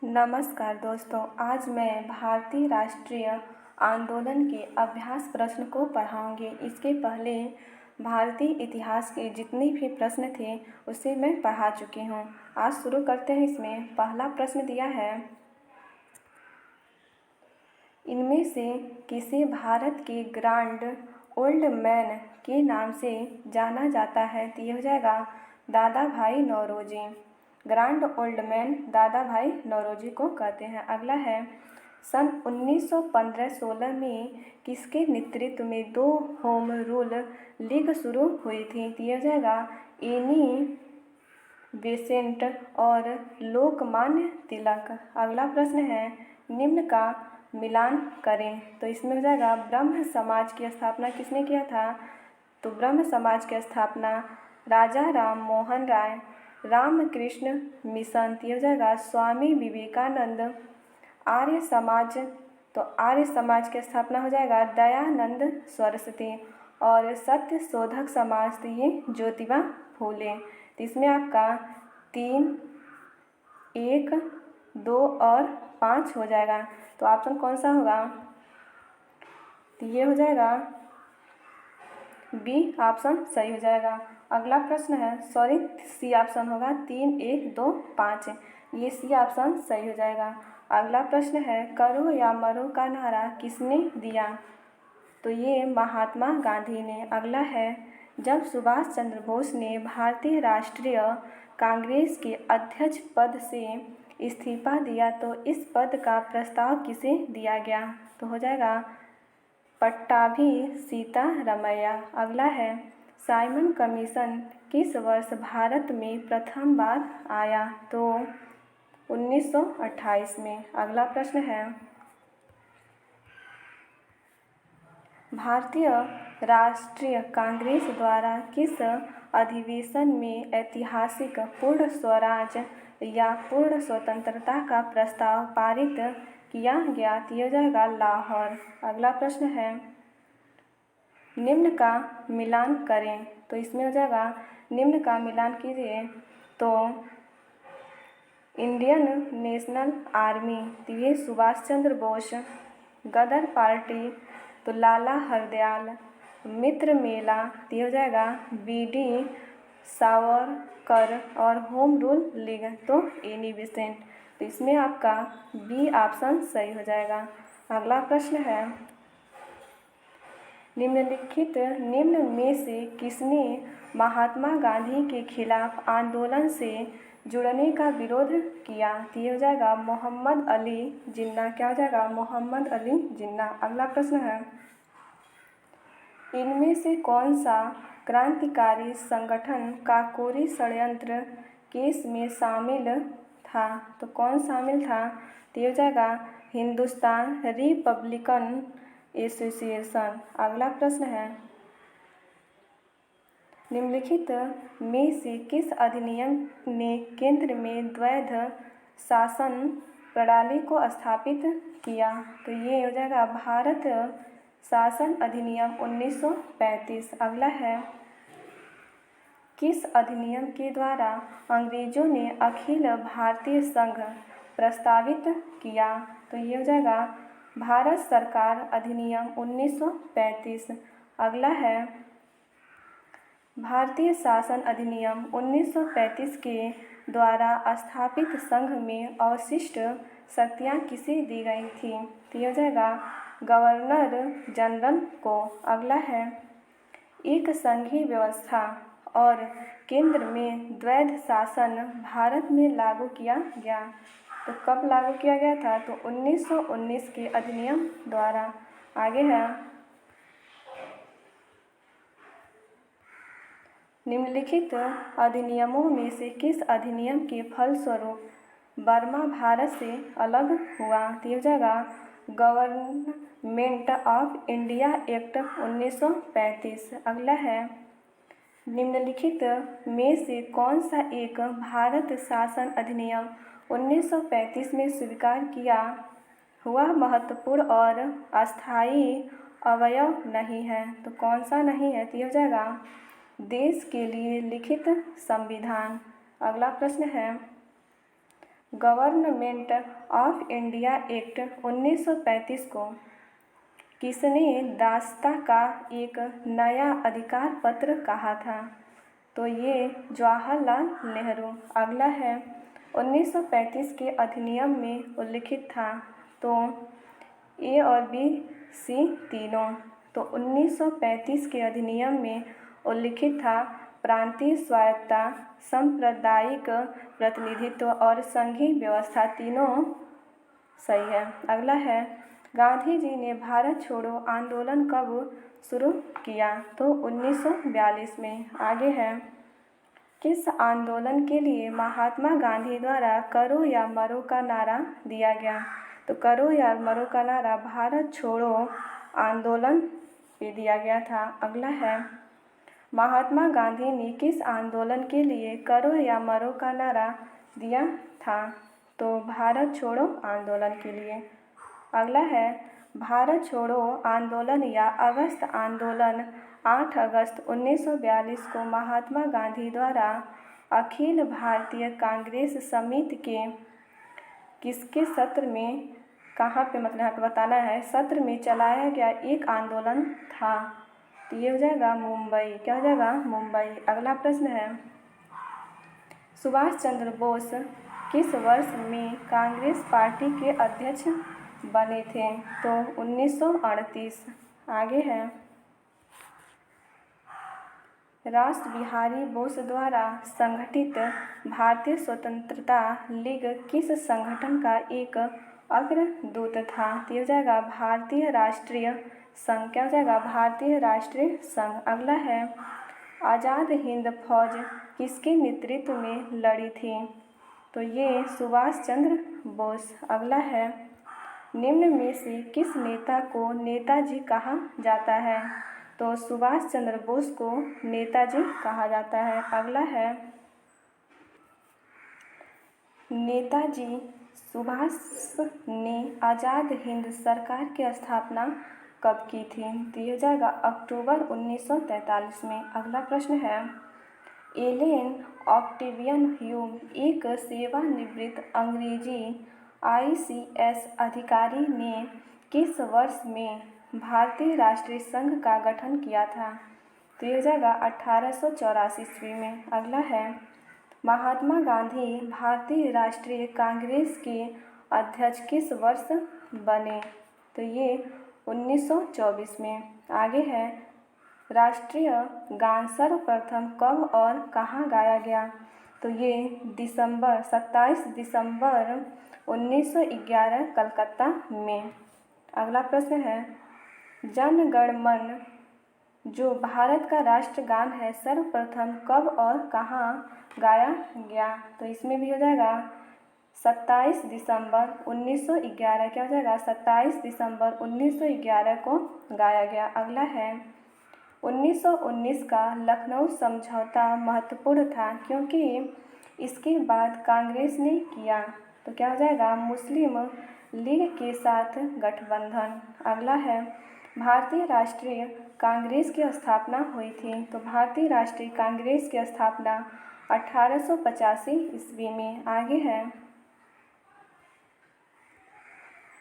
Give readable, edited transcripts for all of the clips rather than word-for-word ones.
नमस्कार दोस्तों, आज मैं भारतीय राष्ट्रीय आंदोलन के अभ्यास प्रश्न को पढ़ाऊंगी। इसके पहले भारतीय इतिहास के जितने भी प्रश्न थे उसे मैं पढ़ा चुकी हूँ। आज शुरू करते हैं। इसमें पहला प्रश्न दिया है, इनमें से किसे भारत के ग्रांड ओल्ड मैन के नाम से जाना जाता है? तो ये हो जाएगा दादा भाई नौरोजी। ग्रांड ओल्ड मैन दादा भाई नौरोजी को कहते हैं। अगला है, सन 1915-16 में किसके नेतृत्व में 2 होम रूल लीग शुरू हुई थी? तो ये हो जाएगा एनी बेसेंट और लोकमान्य तिलक। अगला प्रश्न है, निम्न का मिलान करें। तो इसमें हो जाएगा ब्रह्म समाज की स्थापना किसने किया था? तो ब्रह्म समाज की स्थापना राजा राम मोहन राय। रामकृष्ण मिशन तो हो जाएगा स्वामी विवेकानंद। आर्य समाज, तो आर्य समाज की स्थापना हो जाएगा दयानंद सरस्वती। और सत्य शोधक समाज तो ये ज्योतिबा फूले। तो इसमें आपका 3, 1, 2 और 5 हो जाएगा। तो ऑप्शन कौन सा होगा? तो ये हो जाएगा बी ऑप्शन सही हो जाएगा। अगला प्रश्न है, सॉरी सी ऑप्शन होगा 3, 1, 2, 5, ये सी ऑप्शन सही हो जाएगा। अगला प्रश्न है, करो या मरो का नारा किसने दिया? तो ये महात्मा गांधी ने। अगला है, जब सुभाष चंद्र बोस ने भारतीय राष्ट्रीय कांग्रेस के अध्यक्ष पद से इस्तीफा दिया तो इस पद का प्रस्ताव किसे दिया गया? तो हो जाएगा पट्टाभी सीतारमैया। अगला है, साइमन कमीशन किस वर्ष भारत में प्रथम बार आया? तो 1928 में। अगला प्रश्न है, भारतीय राष्ट्रीय कांग्रेस द्वारा किस अधिवेशन में ऐतिहासिक पूर्ण स्वराज या पूर्ण स्वतंत्रता का प्रस्ताव पारित किया गया? दिया जाएगा लाहौर। अगला प्रश्न है, निम्न का मिलान करें। तो इसमें हो जाएगा निम्न का मिलान कीजिए। तो इंडियन नेशनल आर्मी तो ये सुभाष चंद्र बोस। गदर पार्टी तो लाला हरदयाल। मित्र मेला तो ये हो जाएगा BD सावरकर। और होम रूल लीग तो एनी बेसेंट। तो इसमें आपका बी ऑप्शन सही हो जाएगा। अगला प्रश्न है, निम्न में से किसने महात्मा गांधी के खिलाफ आंदोलन से जुड़ने का विरोध किया? तो ये हो जाएगा मोहम्मद अली जिन्ना। क्या हो जाएगा? मोहम्मद अली जिन्ना। अगला प्रश्न है, इनमें से कौन सा क्रांतिकारी संगठन काकोरी षड्यंत्र केस में शामिल था? तो कौन शामिल था? तो ये हो जाएगा हिंदुस्तान रिपब्लिकन एसोसिएशन। अगला प्रश्न है, निम्नलिखित में से किस अधिनियम ने केंद्र में द्वैध शासन प्रणाली को स्थापित किया? तो ये हो जाएगा भारत शासन अधिनियम 1935। अगला है, किस अधिनियम के द्वारा अंग्रेजों ने अखिल भारतीय संघ प्रस्तावित किया? तो ये हो जाएगा भारत सरकार अधिनियम 1935। अगला है, भारतीय शासन अधिनियम 1935 के द्वारा स्थापित संघ में अवशिष्ट शक्तियाँ किसे दी गई थी? तो ये हो जाएगा गवर्नर जनरल को। अगला है, एक संघीय व्यवस्था और केंद्र में द्वैध शासन भारत में लागू किया गया। तो कब लागू किया गया था? तो 1919 के अधिनियम द्वारा। आगे है, निम्नलिखित अधिनियमों में से किस अधिनियम के फलस्वरूप बर्मा भारत से अलग हुआ? तो हो जाएगा गवर्नमेंट ऑफ इंडिया एक्ट 1935। अगला है, निम्नलिखित में से कौन सा एक भारत शासन अधिनियम 1935 में स्वीकार किया हुआ महत्वपूर्ण और अस्थायी अवयव नहीं है? तो कौन सा नहीं है? तो हो जाएगा देश के लिए लिखित संविधान। अगला प्रश्न है, गवर्नमेंट ऑफ इंडिया एक्ट 1935 को किसने दासता का एक नया अधिकार पत्र कहा था? तो ये जवाहरलाल नेहरू। अगला है 1935 के अधिनियम में उल्लिखित था। तो ए और बी सी तीनों। तो 1935 के अधिनियम में उल्लिखित था प्रांतीय स्वायत्तता, सांप्रदायिक प्रतिनिधित्व और संघीय व्यवस्था, तीनों सही है। अगला है गांधी जी ने भारत छोड़ो आंदोलन कब शुरू किया? तो 1942 में। आगे है किस आंदोलन के लिए महात्मा गांधी द्वारा करो या मरो का नारा दिया गया? तो करो या मरो का नारा भारत छोड़ो आंदोलन पे दिया गया था। अगला है महात्मा गांधी ने किस आंदोलन के लिए करो या मरो का नारा दिया था? तो भारत छोड़ो आंदोलन के लिए। अगला है भारत छोड़ो आंदोलन या अगस्त आंदोलन 8 अगस्त 1942 को महात्मा गांधी द्वारा अखिल भारतीय कांग्रेस समिति के किसके सत्र में, कहाँ पे मतलब यहाँ पे बताना है, सत्र में चलाया गया एक आंदोलन था? तो ये हो जाएगा मुंबई। क्या हो जाएगा? मुंबई। अगला प्रश्न है सुभाष चंद्र बोस किस वर्ष में कांग्रेस पार्टी के अध्यक्ष बने थे? तो 1938। आगे है रास बिहारी बोस द्वारा संगठित भारतीय स्वतंत्रता लीग किस संगठन का एक अग्रदूत था? तो ये हो जाएगा भारतीय राष्ट्रीय संघ। क्या हो जाएगा? भारतीय राष्ट्रीय संघ। अगला है आज़ाद हिंद फौज किसके नेतृत्व में लड़ी थी? तो ये सुभाष चंद्र बोस। अगला है निम्न में से किस नेता को नेताजी कहा जाता है? तो सुभाष चंद्र बोस को नेताजी कहा जाता है। अगला है नेताजी सुभाष ने आज़ाद हिंद सरकार की स्थापना कब की थी? तो ये हो जाएगा अक्टूबर 1943 में। अगला प्रश्न है एलेन ऑक्टेवियन ह्यूम एक सेवानिवृत्त अंग्रेजी ICS अधिकारी ने किस वर्ष में भारतीय राष्ट्रीय संघ का गठन किया था? तो ये हो जाएगा 1884 ईस्वी में। अगला है महात्मा गांधी भारतीय राष्ट्रीय कांग्रेस के अध्यक्ष किस वर्ष बने? तो ये 1924 में। आगे है राष्ट्रीय गान सर्वप्रथम कब और कहाँ गाया गया? तो ये 27 दिसंबर 1911 कलकत्ता में। अगला प्रश्न है जन गण मन जो भारत का राष्ट्रगान है सर्वप्रथम कब और कहाँ गाया गया? तो इसमें भी हो जाएगा 27 दिसंबर 1911। क्या हो जाएगा? 27 दिसंबर 1911 को गाया गया। अगला है 1919 का लखनऊ समझौता महत्वपूर्ण था क्योंकि इसके बाद कांग्रेस ने किया। तो क्या हो जाएगा? मुस्लिम लीग के साथ गठबंधन। अगला है भारतीय राष्ट्रीय कांग्रेस की स्थापना हुई थी। तो भारतीय राष्ट्रीय कांग्रेस की स्थापना 1885 ईस्वी में। आगे है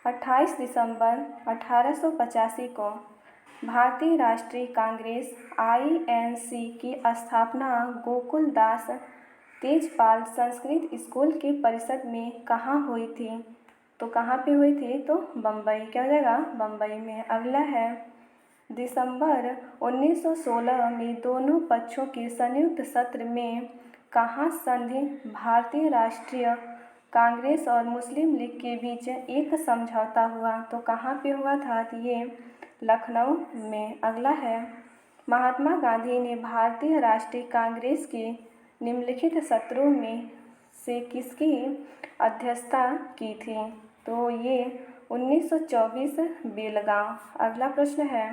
28 दिसंबर 1885 को भारतीय राष्ट्रीय कांग्रेस INC की स्थापना गोकुलदास तेजपाल संस्कृत स्कूल के परिसर में कहाँ हुई थी? तो कहाँ पे हुई थी? तो बम्बई। क्या हो जाएगा? बम्बई में। अगला है दिसंबर 1916 में दोनों पक्षों के संयुक्त सत्र में कहाँ संधि भारतीय राष्ट्रीय कांग्रेस और मुस्लिम लीग के बीच एक समझौता हुआ? तो कहाँ पे हुआ था? तो ये लखनऊ में। अगला है महात्मा गांधी ने भारतीय राष्ट्रीय कांग्रेस के निम्नलिखित सत्रों में से किसकी अध्यक्षता की थी? तो ये 1924 बेलगांव। अगला प्रश्न है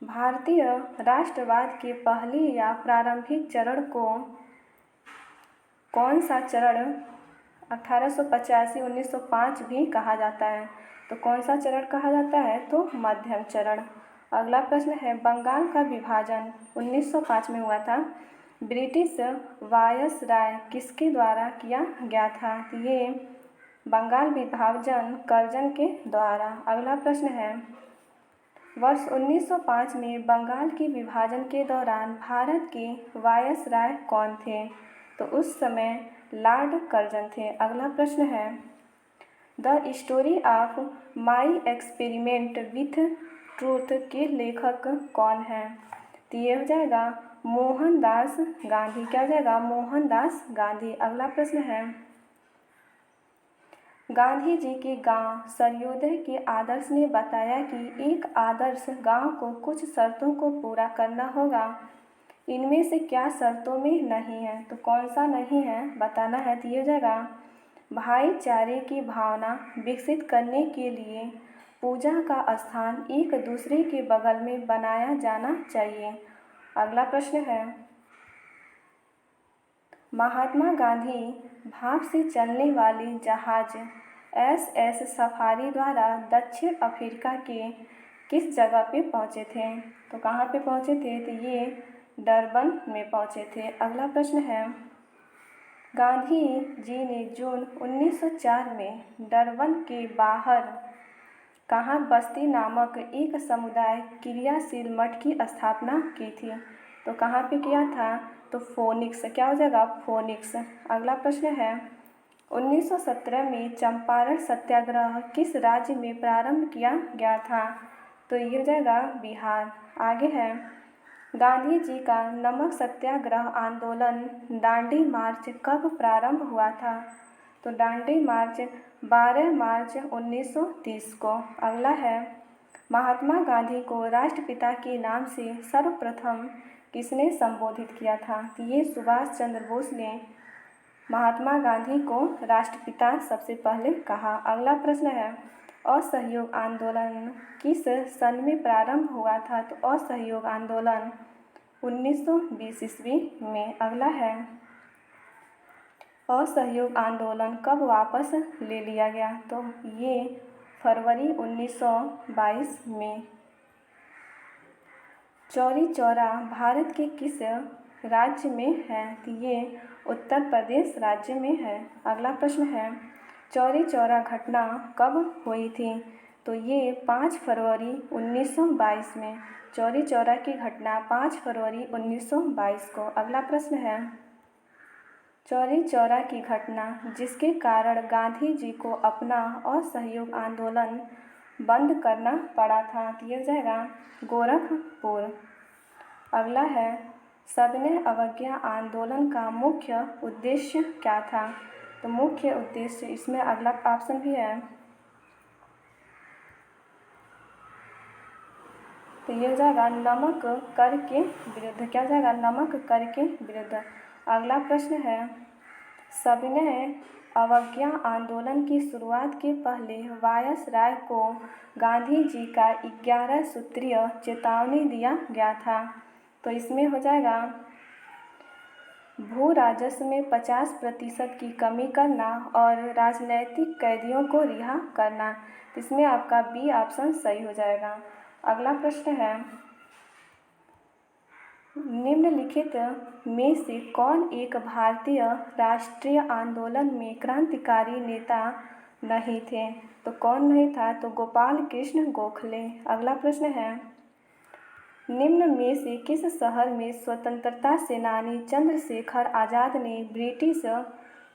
भारतीय राष्ट्रवाद के पहले या प्रारंभिक चरण को कौन सा चरण 1885 1905 भी कहा जाता है? तो कौन सा चरण कहा जाता है? तो मध्यम चरण। अगला प्रश्न है बंगाल का विभाजन 1905 में हुआ था। ब्रिटिश वायसराय किसके द्वारा किया गया था? ये बंगाल विभाजन कर्जन के द्वारा। अगला प्रश्न है, वर्ष 1905 में बंगाल के विभाजन के दौरान भारत के वायसराय कौन थे? तो उस समय लॉर्ड कर्जन थे। अगला प्रश्न है, the story of my experiment with truth के लेखक कौन हैं? तो ये हो जाएगा मोहनदास गांधी। क्या हो जाएगा? मोहनदास गांधी। अगला प्रश्न है, गांधी जी के गांव सर्वोदय के आदर्श ने बताया कि एक आदर्श गांव को कुछ शर्तों को पूरा करना होगा। इनमें से क्या शर्तों में नहीं है? तो कौन सा नहीं है बताना है। तो ये हो जाएगा भाईचारे की भावना विकसित करने के लिए पूजा का स्थान एक दूसरे के बगल में बनाया जाना चाहिए। अगला प्रश्न है, महात्मा गांधी भाप से चलने वाली जहाज SS सफारी द्वारा दक्षिण अफ्रीका के किस जगह पे पहुँचे थे? तो कहाँ पे पहुँचे थे? तो ये डरबन में पहुँचे थे। अगला प्रश्न है, गांधी जी ने जून 1904 में डरबन के बाहर कहाँ बस्ती नामक एक समुदाय क्रियाशील मठ की स्थापना की थी? तो कहाँ पे किया था? तो फोनिक्स। क्या हो जाएगा? फोनिक्स। अगला प्रश्न है, 1917 में चंपारण सत्याग्रह किस राज्य में प्रारंभ किया गया था? तो ये हो जाएगा बिहार। आगे है, गांधी जी का नमक सत्याग्रह आंदोलन दांडी मार्च कब प्रारंभ हुआ था? तो दांडी मार्च 12 मार्च 1930 को। अगला है, महात्मा गांधी को राष्ट्रपिता के नाम से सर्वप्रथम किसने संबोधित किया था? तो ये सुभाष चंद्र बोस ने महात्मा गांधी को राष्ट्रपिता सबसे पहले कहा। अगला प्रश्न है, असहयोग आंदोलन किस सन में प्रारंभ हुआ था? तो असहयोग आंदोलन 1920 ईस्वी में। अगला है, असहयोग आंदोलन कब वापस ले लिया गया? तो ये फरवरी 1922 में। चौरी चौरा भारत के किस राज्य में है? तो ये उत्तर प्रदेश राज्य में है। अगला प्रश्न है, चौरी चौरा घटना कब हुई थी? तो ये 5 फरवरी 1922 में। चौरी चौरा की घटना 5 फरवरी 1922 को। अगला प्रश्न है, चौरी चौरा की घटना जिसके कारण गांधी जी को अपना असहयोग आंदोलन बंद करना पड़ा था? तो ये हो जाएगा गोरखपुर। अगला है, सविनय अवज्ञा आंदोलन का मुख्य उद्देश्य क्या था? तो मुख्य उद्देश्य इसमें अगला ऑप्शन भी है, तो ये हो जाएगा नमक कर के विरुद्ध। क्या हो जाएगा? नमक कर के विरुद्ध। अगला प्रश्न है, सविनय अवज्ञा आंदोलन की शुरुआत के पहले वायसराय को गांधी जी का 11 सूत्रीय चेतावनी दिया गया था? तो इसमें हो जाएगा भू राजस्व में 50% की कमी करना और राजनैतिक कैदियों को रिहा करना। तो इसमें आपका बी ऑप्शन सही हो जाएगा। अगला प्रश्न है, निम्नलिखित में से कौन एक भारतीय राष्ट्रीय आंदोलन में क्रांतिकारी नेता नहीं थे? तो कौन नहीं था? तो गोपाल कृष्ण गोखले। अगला प्रश्न है, निम्न में से किस शहर में स्वतंत्रता सेनानी चंद्रशेखर आज़ाद ने ब्रिटिश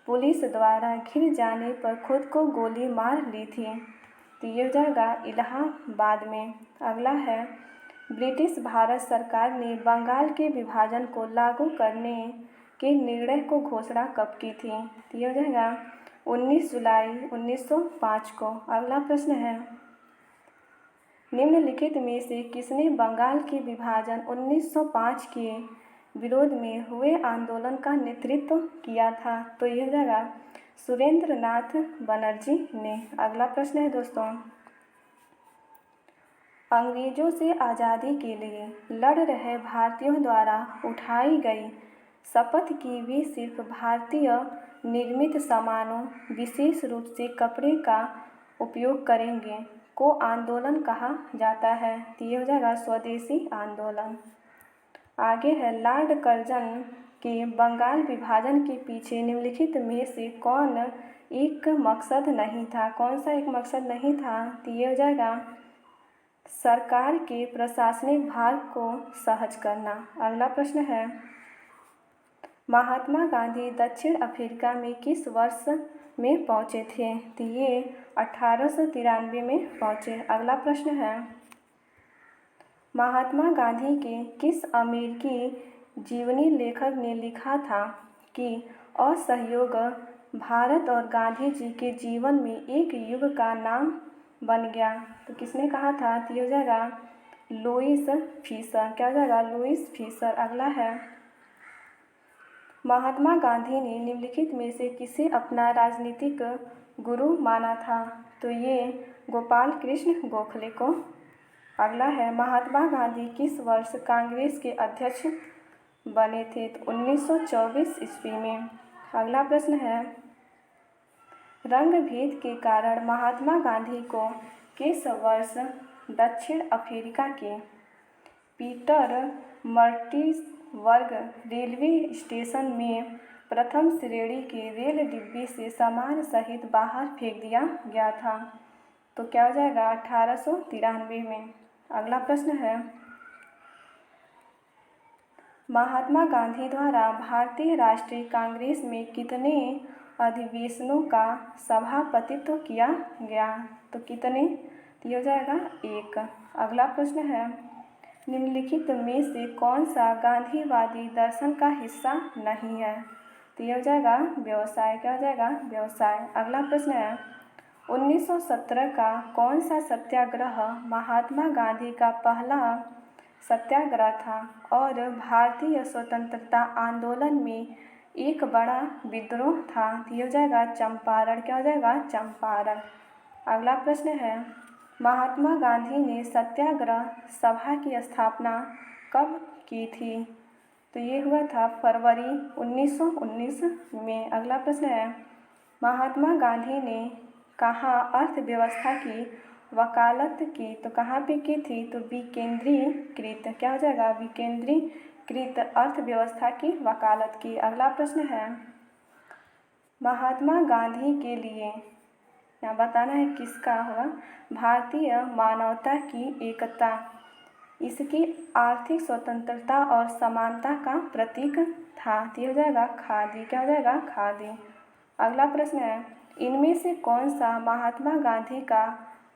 पुलिस द्वारा घिर जाने पर खुद को गोली मार ली थी? तो ये हो जाएगा इलाहाबाद में। अगला है, ब्रिटिश भारत सरकार ने बंगाल के विभाजन को लागू करने के निर्णय को घोषणा कब की थी? तो ये हो जाएगा 19 जुलाई 1905 को। अगला प्रश्न है, निम्नलिखित में से किसने बंगाल के विभाजन 1905 के विरोध में हुए आंदोलन का नेतृत्व किया था? तो ये हो जाएगा सुरेंद्र नाथ बनर्जी ने। अगला प्रश्न है दोस्तों, अंग्रेजों से आज़ादी के लिए लड़ रहे भारतीयों द्वारा उठाई गई शपथ की वे सिर्फ भारतीय निर्मित सामानों विशेष रूप से कपड़े का उपयोग करेंगे को आंदोलन कहा जाता है? तो ये हो जाएगा स्वदेशी आंदोलन। आगे है, लॉर्ड कर्जन कि बंगाल विभाजन के पीछे निम्नलिखित में से कौन एक मकसद नहीं था? कौन सा एक मकसद नहीं था? तो ये हो जाएगा सरकार के प्रशासनिक भार को सहज करना। अगला प्रश्न है, महात्मा गांधी दक्षिण अफ्रीका में किस वर्ष में पहुँचे थे? तो ये 1893 में पहुँचे। अगला प्रश्न है, महात्मा गांधी के किस अमेरिकी जीवनी लेखक ने लिखा था कि असहयोग भारत और गांधी जी के जीवन में एक युग का नाम बन गया? तो किसने कहा था? तो ये हो जाएगा लुईस फीसर। क्या हो जाएगा? Louis Fischer. अगला है, महात्मा गांधी ने निम्नलिखित में से किसे अपना राजनीतिक गुरु माना था? तो ये गोपाल कृष्ण गोखले को। अगला है, महात्मा गांधी किस वर्ष कांग्रेस के अध्यक्ष बने थे? तो 1924 ईस्वी में। अगला प्रश्न है, रंग भेद के कारण महात्मा गांधी को किस वर्ष दक्षिण अफ्रीका के पीटर मर्टिसबर्ग रेलवे स्टेशन में प्रथम श्रेणी के रेल डिब्बे से सामान सहित बाहर फेंक दिया गया था? तो क्या हो जाएगा? 1893 में। अगला प्रश्न है, महात्मा गांधी द्वारा भारतीय राष्ट्रीय कांग्रेस में कितने अधिवेशनों का सभापतित्व किया गया? तो कितने? ये हो जाएगा 1। अगला प्रश्न है, निम्नलिखित में से कौन सा गांधीवादी दर्शन का हिस्सा नहीं है? तो ये हो जाएगा व्यवसाय। क्या हो जाएगा? व्यवसाय। अगला प्रश्न है, 1917 का कौन सा सत्याग्रह महात्मा गांधी का पहला सत्याग्रह था और भारतीय स्वतंत्रता आंदोलन में एक बड़ा विद्रोह था? तो ये हो जाएगा चंपारण। क्या हो जाएगा? चंपारण। अगला प्रश्न है, महात्मा गांधी ने सत्याग्रह सभा की स्थापना कब की थी? तो ये हुआ था फरवरी 1919 में। अगला प्रश्न है, महात्मा गांधी ने कहाँ अर्थव्यवस्था की वकालत की? तो कहाँ पे की थी? तो विकेंद्रीकृत। क्या हो जाएगा? विकेंद्रीकृत अर्थव्यवस्था की वकालत की। अगला प्रश्न है, महात्मा गांधी के लिए यहाँ बताना है किसका होगा? भारतीय मानवता की एकता, इसकी आर्थिक स्वतंत्रता और समानता का प्रतीक था। तो ये हो जाएगा खादी। क्या हो जाएगा? खादी। अगला प्रश्न है, इनमें से कौन सा महात्मा गांधी का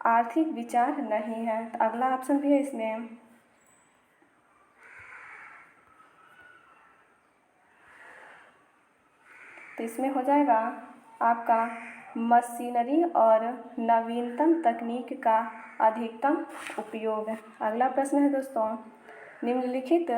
आर्थिक विचार नहीं है? तो अगला ऑप्शन भी है इसमें, तो इसमें हो जाएगा आपका मशीनरी और नवीनतम तकनीक का अधिकतम उपयोग। अगला प्रश्न है दोस्तों, निम्नलिखित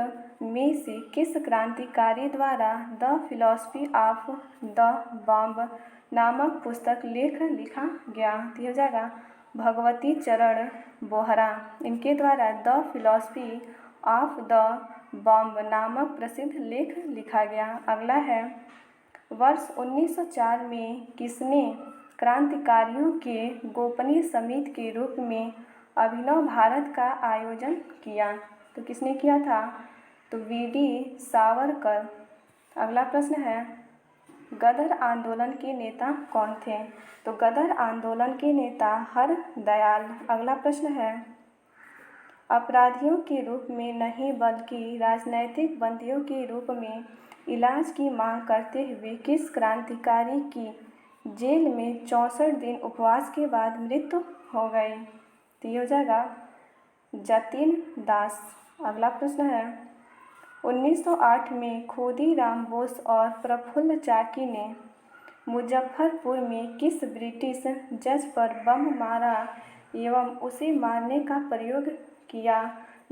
में से किस क्रांतिकारी द्वारा the philosophy of the bomb नामक पुस्तक लिखा गया? तो हो जाएगा भगवती चरण बोहरा। इनके द्वारा the philosophy of the bomb नामक प्रसिद्ध लेख लिखा गया। अगला है, वर्ष 1904 में किसने क्रांतिकारियों के गोपनीय समिति के रूप में अभिनव भारत का आयोजन किया? तो किसने किया था? तो वी.डी. सावरकर। अगला प्रश्न है, गदर आंदोलन के नेता कौन थे? तो गदर आंदोलन के नेता हरदयाल। अगला प्रश्न है, अपराधियों के रूप में नहीं बल्कि राजनैतिक बंदियों के रूप में इलाज की मांग करते हुए किस क्रांतिकारी की जेल में 64 दिन उपवास के बाद मृत्यु हो गई? तो ये हो जाएगा जतिन दास। अगला प्रश्न है, 1908 में खुदीराम बोस और प्रफुल्ल चाकी ने मुजफ्फरपुर में किस ब्रिटिश जज पर बम मारा एवं उसे मारने का प्रयोग किया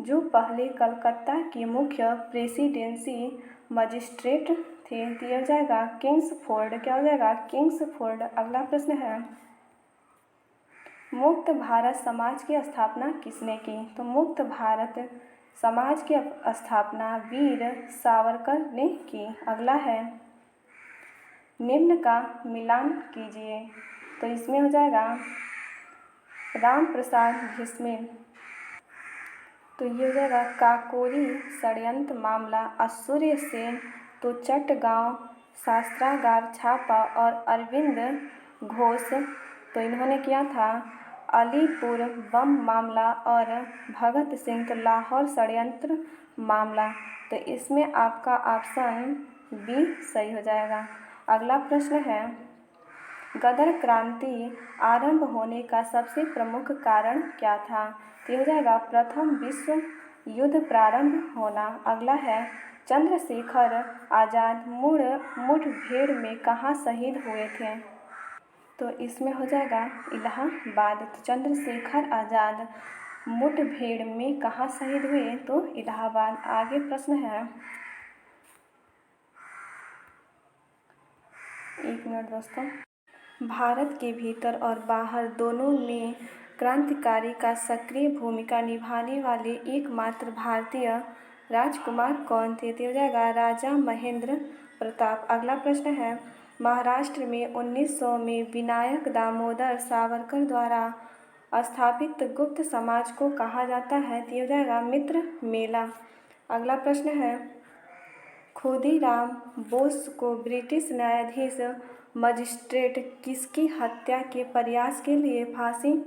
जो पहले कलकत्ता के मुख्य प्रेसिडेंसी मजिस्ट्रेट थे? दिया जाएगा किंग्सफोर्ड। क्या हो जाएगा? किंग्सफोर्ड। अगला प्रश्न है, मुक्त भारत समाज की स्थापना किसने की? तो मुक्त भारत समाज की स्थापना वीर सावरकर ने की। अगला है, निम्न का मिलान कीजिए। तो इसमें हो जाएगा राम प्रसाद बिस्मिल। तो ये हो जाएगा काकोरी षड्यंत्र मामला, सूर्य सेन तो चटगांव शस्त्रागार छापा और अरविंद घोष तो इन्होंने किया था अलीपुर बम मामला और भगत सिंह तो लाहौर षड्यंत्र मामला। तो इसमें आपका ऑप्शन बी सही हो जाएगा। अगला प्रश्न है, गदर क्रांति आरंभ होने का सबसे प्रमुख कारण क्या था? तो हो जाएगा प्रथम विश्व युद्ध प्रारंभ होना। अगला है, चंद्रशेखर आज़ाद मुठभेड़ में कहाँ शहीद हुए थे? तो इसमें हो जाएगा इलाहाबाद। तो चंद्रशेखर आज़ाद मुठभेड़ में कहाँ शहीद हुए? तो इलाहाबाद। आगे प्रश्न है, एक मिनट दोस्तों। भारत के भीतर और बाहर दोनों में क्रांतिकारी का सक्रिय भूमिका निभाने वाले एकमात्र भारतीय राजकुमार कौन थे? तो हो जाएगा राजा महेंद्र प्रताप। अगला प्रश्न है, महाराष्ट्र में 1900 में विनायक दामोदर सावरकर द्वारा स्थापित गुप्त समाज को कहा जाता है? तो हो जाएगा मित्र मेला। अगला प्रश्न है, खुदीराम बोस को ब्रिटिश न्यायाधीश मजिस्ट्रेट किसकी हत्या के प्रयास के लिए फांसी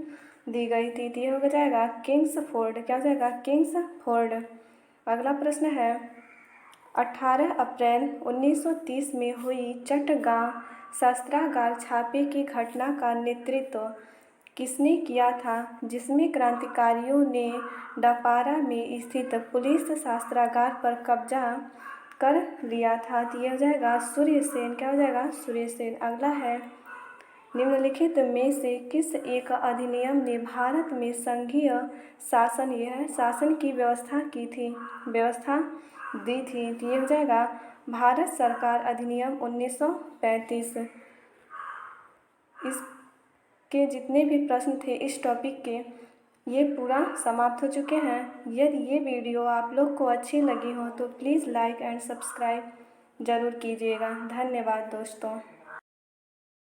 दी गई थी? तो ये हो जाएगा किंग्सफोर्ड। क्या हो जाएगा? किंग्सफोर्ड। अगला प्रश्न है, 18 अप्रैल 1930 में हुई चटगांव शस्त्रागार छापे की घटना का नेतृत्व किसने किया था, जिसमें क्रांतिकारियों ने डपारा में स्थित पुलिस शस्त्रागार पर कब्जा कर लिया था? तो ये हो जाएगा सूर्यसेन। क्या हो जाएगा? सूर्यसेन। अगला है, निम्नलिखित में से किस एक अधिनियम ने भारत में संघीय शासन शासन की व्यवस्था दी थी? तो ये हो जाएगा भारत सरकार अधिनियम 1935। इसके जितने भी प्रश्न थे इस टॉपिक के ये पूरा समाप्त हो चुके हैं। यदि ये वीडियो आप लोग को अच्छी लगी हो तो प्लीज़ लाइक एंड सब्सक्राइब ज़रूर कीजिएगा। धन्यवाद दोस्तों।